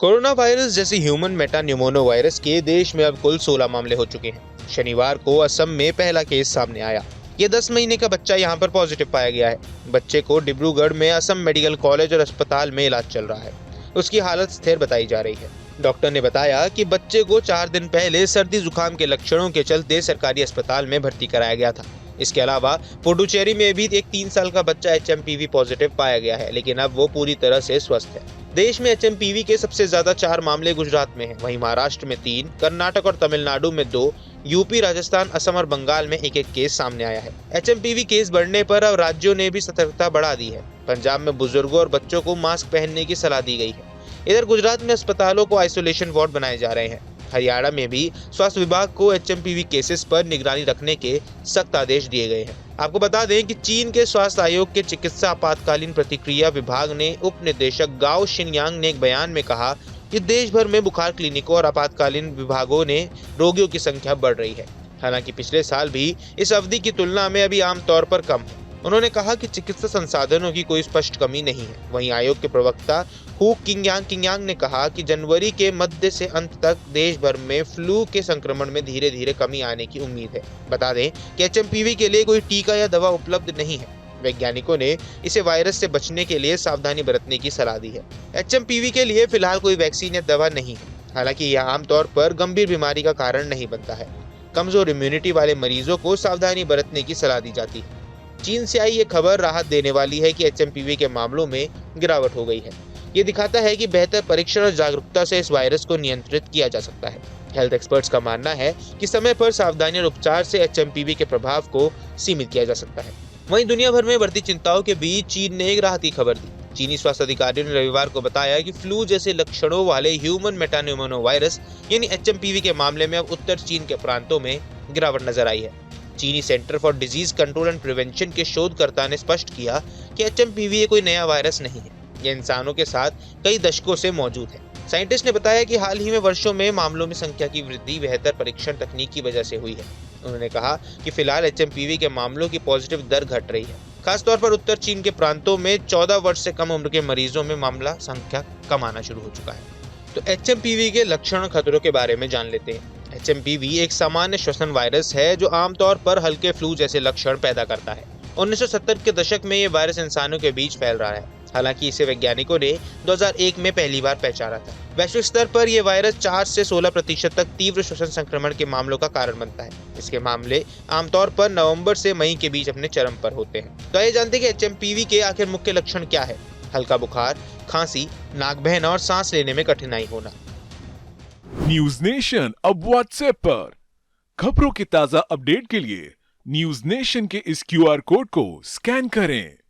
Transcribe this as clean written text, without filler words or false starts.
Corona virus जैसे human मेटान्यूमोनो virus के देश में अब कुल 16 मामले हो चुके हैं। शनिवार को असम में पहला केस सामने आया। ये 10 महीने का बच्चा यहाँ पर पॉजिटिव पाया गया है। बच्चे को डिब्रूगढ़ में असम मेडिकल कॉलेज और अस्पताल में इलाज चल रहा है। उसकी हालत स्थिर बताई जा रही है। डॉक्टर ने बताया कि बच्चे को 4 दिन पहले सर्दी जुकाम के लक्षणों के चलते सरकारी अस्पताल में भर्ती कराया गया था। इसके अलावा पुडुचेरी में भी एक 3 साल का बच्चा एचएमपीवी पॉजिटिव पाया गया है, लेकिन अब वो पूरी तरह से स्वस्थ है। देश में एचएमपीवी के सबसे ज्यादा 4 मामले गुजरात में हैं, वहीं महाराष्ट्र में 3, कर्नाटक और तमिलनाडु में 2, यूपी, राजस्थान, असम और बंगाल में एक एक केस सामने आया है। एचएमपीवी केस बढ़ने पर अब राज्यों ने भी सतर्कता बढ़ा दी है। पंजाब में बुजुर्गों और बच्चों को मास्क पहनने की सलाह दी गई है। इधर गुजरात में अस्पतालों को आइसोलेशन वार्ड बनाए जा रहे हैं। हरियाणा में भी स्वास्थ्य विभाग को एचएमपीवी केसेस पर निगरानी रखने के सख्त आदेश दिए गए हैं। आपको बता दें कि चीन के स्वास्थ्य आयोग के चिकित्सा आपातकालीन प्रतिक्रिया विभाग ने उप निदेशक गाओ शिनयांग ने एक बयान में कहा कि देश भर में बुखार क्लिनिकों और आपातकालीन विभागों ने रोगियों की संख्या बढ़ रही है। हालांकि पिछले साल भी इस अवधि की तुलना में अभी आमतौर पर कम है। उन्होंने कहा कि चिकित्सा संसाधनों की कोई स्पष्ट कमी नहीं है। वहीं आयोग के प्रवक्ता हु किंगयांग ने कहा कि जनवरी के मध्य से अंत तक देश भर में फ्लू के संक्रमण में धीरे धीरे कमी आने की उम्मीद है। बता दें कि एचएमपीवी के लिए कोई टीका या दवा उपलब्ध नहीं है। वैज्ञानिकों ने इसे वायरस से बचने के लिए सावधानी बरतने की सलाह दी है। एचएमपीवी के लिए फिलहाल कोई वैक्सीन या दवा नहीं है। हालांकि यह आमतौर पर गंभीर बीमारी का कारण नहीं बनता है। कमजोर इम्यूनिटी वाले मरीजों को सावधानी बरतने की सलाह दी जाती है। चीन से आई ये खबर राहत देने वाली है कि एचएमपीवी के मामलों में गिरावट हो गई है। ये दिखाता है कि बेहतर परीक्षण और जागरूकता से इस वायरस को नियंत्रित किया जा सकता है। हेल्थ एक्सपर्ट्स का मानना है कि समय पर सावधानी और उपचार से एचएमपीवी के प्रभाव को सीमित किया जा सकता है। वहीं दुनिया भर में बढ़ती चिंताओं के बीच चीन ने एक राहत की खबर दी। चीनी स्वास्थ्य अधिकारियों ने रविवार को बताया कि फ्लू जैसे लक्षणों वाले ह्यूमन मेटान्यूमोनो वायरस यानी एचएमपीवी के मामले में अब उत्तर चीन के प्रांतों में गिरावट नजर आई है। चीनी centre for disease control and prevention के शोधकर्ता ने स्पष्ट किया कि एचएमपीवी कोई नया वायरस नहीं है। यह इंसानों के साथ कई दशकों से मौजूद है। साइंटिस्ट ने बताया कि हाल ही में वर्षों में मामलों में संख्या की वृद्धि बेहतर परीक्षण तकनीक की वजह से हुई है। उन्होंने कहा कि फिलहाल एचएमपीवी के मामलों की पॉजिटिव दर घट रही है। खासतौर पर उत्तर चीन के प्रांतों में 14 वर्ष से कम उम्र के मरीजों में मामला संख्या कम आना शुरू हो चुका है। तो एचएमपीवी के लक्षण और खतरों के बारे में जान लेते हैं। एचएमपीवी एक सामान्य श्वसन वायरस है जो आमतौर पर हल्के फ्लू जैसे लक्षण पैदा करता है। 1970 के दशक में ये वायरस इंसानों के बीच फैल रहा है। हालांकि इसे वैज्ञानिकों ने 2001 में पहली बार पहचाना था। वैश्विक स्तर पर यह वायरस 4 से 16% तक तीव्र श्वसन संक्रमण के मामलों का कारण बनता है। इसके मामले आमतौर पर नवंबर से मई के बीच अपने चरम पर होते हैं। तो आइए जानते हैं कि एचएमपीवी के आखिर मुख्य लक्षण क्या है। हल्का बुखार, खांसी, नाक बहना और सांस लेने में कठिनाई होना। न्यूज नेशन अब व्हाट्सएप पर खबरों के ताजा अपडेट के लिए न्यूज नेशन के इस क्यूआर कोड को स्कैन करें।